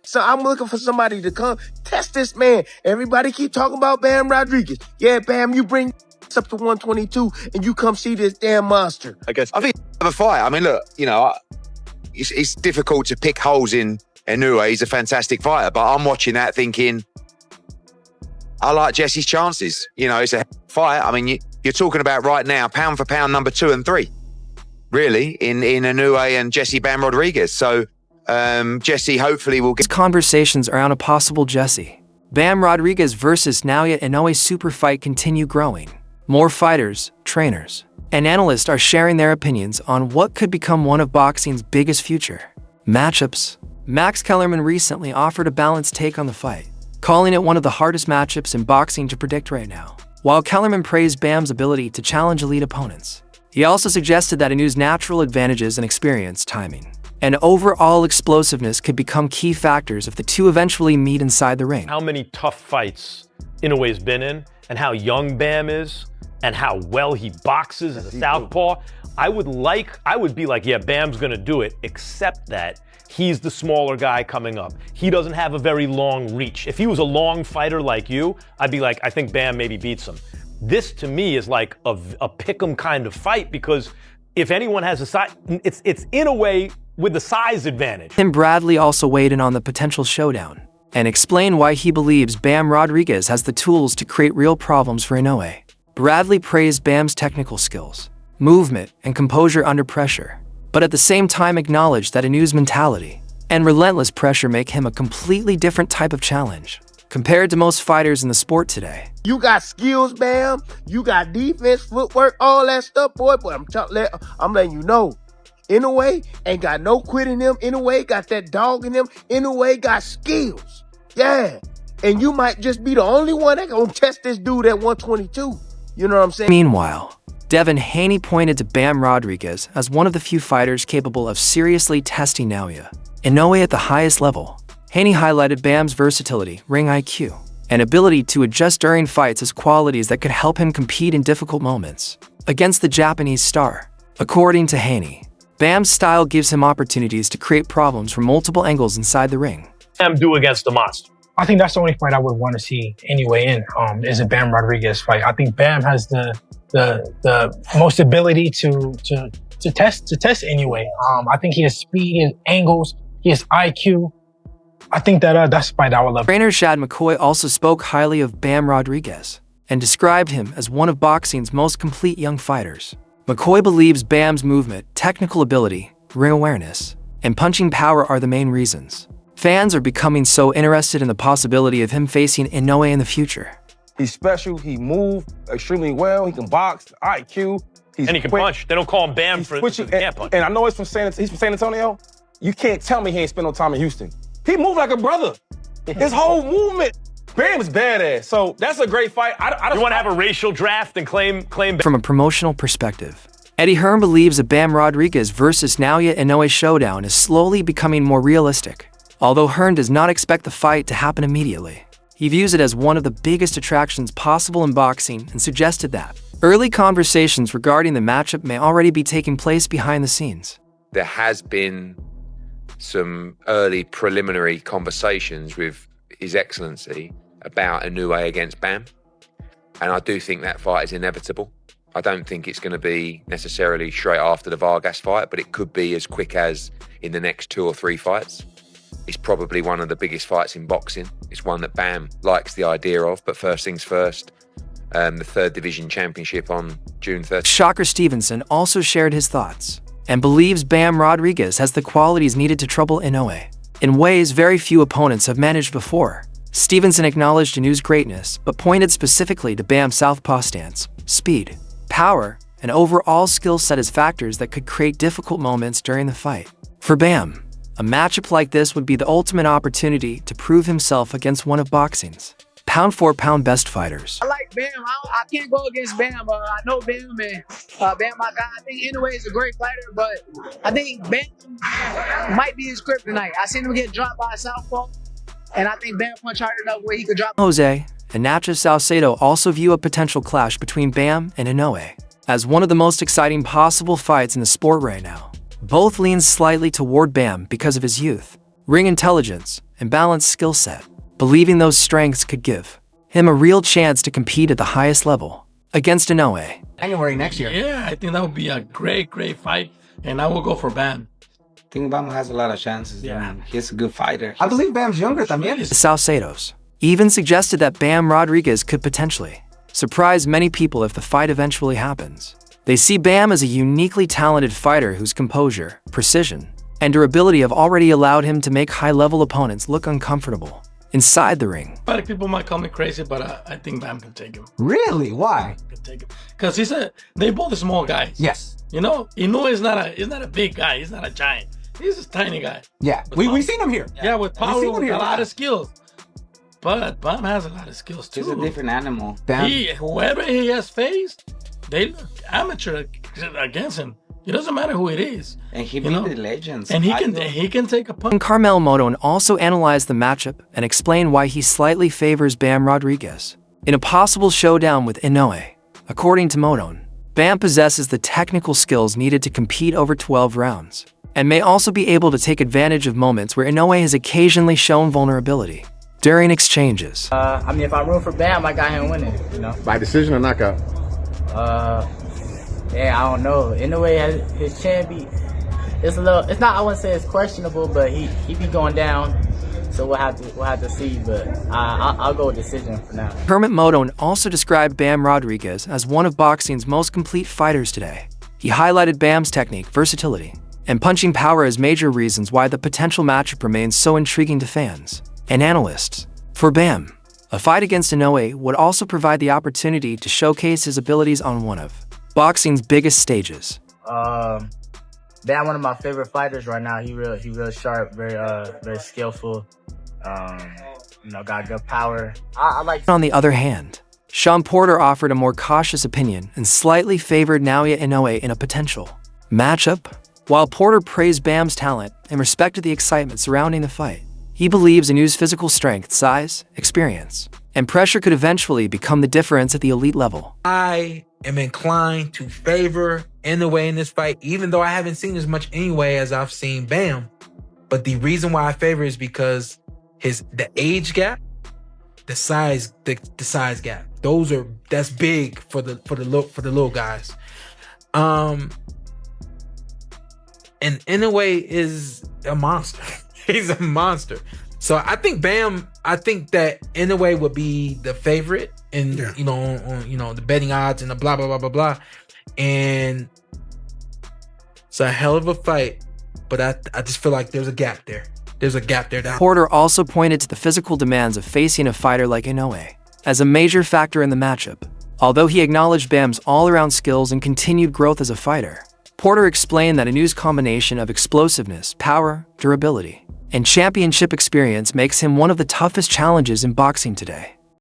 So I'm looking for somebody to come test this man. Everybody keep talking about Bam Rodriguez. Yeah, Bam, you bring up to 122 and you come see this damn monster. I think have a fight. I mean, look, you know, it's difficult to pick holes in Inoue. He's a fantastic fighter, but I'm watching that thinking, I like Jesse's chances. You know, it's a fight. I mean, you're talking about right now, pound for pound, number 2 and 3, really, in Inoue and Jesse Bam Rodriguez. So Jesse hopefully will get conversations around a possible Jesse Bam Rodriguez versus Naoya Inoue super fight continue growing. More fighters, trainers, and analysts are sharing their opinions on what could become one of boxing's biggest future matchups. Max Kellerman recently offered a balanced take on the fight, calling it one of the hardest matchups in boxing to predict right now. While Kellerman praised Bam's ability to challenge elite opponents, he also suggested that Inoue's natural advantages and experience, timing, and overall explosiveness could become key factors if the two eventually meet inside the ring. How many tough fights Inoue's been in, and how young Bam is, and how well he boxes as a southpaw, I would be like, yeah, Bam's gonna do it, except that he's the smaller guy coming up. He doesn't have a very long reach. If he was a long fighter like you, I'd be like, I think Bam maybe beats him. This to me is like a pick'em kind of fight, because if anyone has a size, it's Inoue with the size advantage. Tim Bradley also weighed in on the potential showdown and explained why he believes Bam Rodriguez has the tools to create real problems for Inoue. Bradley praised Bam's technical skills, movement, and composure under pressure, but at the same time acknowledged that Inoue's mentality and relentless pressure make him a completely different type of challenge compared to most fighters in the sport today. You got skills, Bam. You got defense, footwork, all that stuff, boy. But I'm letting you know, Inoue ain't got no quit in him. Inoue got that dog in him. Inoue got skills. Yeah. And you might just be the only one that gonna test this dude at 122. You know what I'm saying? Meanwhile, Devin Haney pointed to Bam Rodriguez as one of the few fighters capable of seriously testing Naoya Inoue at the highest level. Haney highlighted Bam's versatility, ring IQ, and ability to adjust during fights as qualities that could help him compete in difficult moments against the Japanese star. According to Haney, Bam's style gives him opportunities to create problems from multiple angles inside the ring. Bam do against the monster. I think that's the only fight I would want to see Inoue in, is a Bam Rodriguez fight. I think Bam has the most ability to test Inoue. I think he has speed, he has angles, he has IQ. I think that that's a fight I would love. Trainer Shad McCoy also spoke highly of Bam Rodriguez and described him as one of boxing's most complete young fighters. McCoy believes Bam's movement, technical ability, ring awareness, and punching power are the main reasons fans are becoming so interested in the possibility of him facing Inoue in the future. He's special. He moves extremely well. He can box, IQ. And he can punch. They don't call him Bam for he can't punch. And I know he's from San Antonio. You can't tell me he ain't spent no time in Houston. He moved like a brother. His whole movement. Bam is badass. So that's a great fight. You want to have a racial draft and claim Bam? From a promotional perspective, Eddie Hearn believes a Bam Rodriguez versus Naoya Inoue showdown is slowly becoming more realistic. Although Hearn does not expect the fight to happen immediately, he views it as one of the biggest attractions possible in boxing and suggested that early conversations regarding the matchup may already be taking place behind the scenes. There has been some early preliminary conversations with His Excellency about Inoue against Bam, and I do think that fight is inevitable. I don't think it's going to be necessarily straight after the Vargas fight, but it could be as quick as in the next 2 or 3 fights. It's probably one of the biggest fights in boxing. It's one that Bam likes the idea of, but first things first, the 3rd Division Championship on June 30th. Shocker Stevenson also shared his thoughts and believes Bam Rodriguez has the qualities needed to trouble Inoue in ways very few opponents have managed before. Stevenson acknowledged Inoue's greatness, but pointed specifically to Bam's southpaw stance, speed, power, and overall skill set as factors that could create difficult moments during the fight. For Bam, a matchup like this would be the ultimate opportunity to prove himself against one of boxing's pound-for-pound best fighters. I like Bam. I can't go against Bam. I know Bam, and Bam, my guy. I think Inoue is a great fighter, but I think Bam might be his kryptonite. I seen him get dropped by a southpaw, and I think Bam punch hard enough where he could drop. Jose and Nacho Salcedo also view a potential clash between Bam and Inoue as one of the most exciting possible fights in the sport right now. Both lean slightly toward Bam because of his youth, ring intelligence, and balanced skill set, believing those strengths could give him a real chance to compete at the highest level against Inoue. January next year. Yeah, I think that would be a great fight, and I will go for Bam. I think Bam has a lot of chances. Yeah. I mean, he's a good fighter. I believe Bam's younger también. The Salcedos even suggested that Bam Rodriguez could potentially surprise many people if the fight eventually happens. They see Bam as a uniquely talented fighter whose composure, precision, and durability have already allowed him to make high-level opponents look uncomfortable inside the ring. A lot of people might call me crazy, but I think Bam can take him. Really? Why? Can take him because they both are small guys. Yes. You know, Inoue is not a big guy. He's not a giant. He's a tiny guy. Yeah. We've seen him here. Yeah, with power, seen him with here, a lot yeah. of skills. But Bam has a lot of skills too. He's a different animal. Bam. Whoever he has faced, they look amateur against him. It doesn't matter who it is. And he You beat know? the legends. And he can take a punch. And Carmel Modon also analyzed the matchup and explained why he slightly favors Bam Rodriguez in a possible showdown with Inoue. According to Modon, Bam possesses the technical skills needed to compete over 12 rounds, and may also be able to take advantage of moments where Inoue has occasionally shown vulnerability during exchanges. I mean, if I root for Bam, I got him winning, you know? By decision or knockout? Yeah, I don't know. Inoue has his chin be, it's not, I wouldn't say it's questionable, but he be going down. So we'll have to see, but I'll go with decision for now. Kermit Modon also described Bam Rodriguez as one of boxing's most complete fighters today. He highlighted Bam's technique, versatility, and punching power as major reasons why the potential matchup remains so intriguing to fans and analysts. For Bam, a fight against Inoue would also provide the opportunity to showcase his abilities on one of boxing's biggest stages. Bam, one of my favorite fighters right now. He real sharp, very skillful. You know, got good power. I like. On the other hand, Sean Porter offered a more cautious opinion and slightly favored Naoya Inoue in a potential matchup. While Porter praised Bam's talent and respected the excitement surrounding the fight, he believes Inoue's physical strength, size, experience, and pressure could eventually become the difference at the elite level. I am inclined to favor Inoue in this fight, even though I haven't seen as much Inoue as I've seen Bam. But the reason why I favor is because the age gap, the size gap. That's big for the little guys. And Inoue is a monster. He's a monster. So I think that Inoue would be the favorite in on the betting odds and the blah blah blah blah blah. And it's a hell of a fight, but I just feel like there's a gap there. Porter also pointed to the physical demands of facing a fighter like Inoue as a major factor in the matchup. Although he acknowledged Bam's all-around skills and continued growth as a fighter, Porter explained that Inoue's combination of explosiveness, power, durability, and championship experience makes him one of the toughest challenges in boxing today.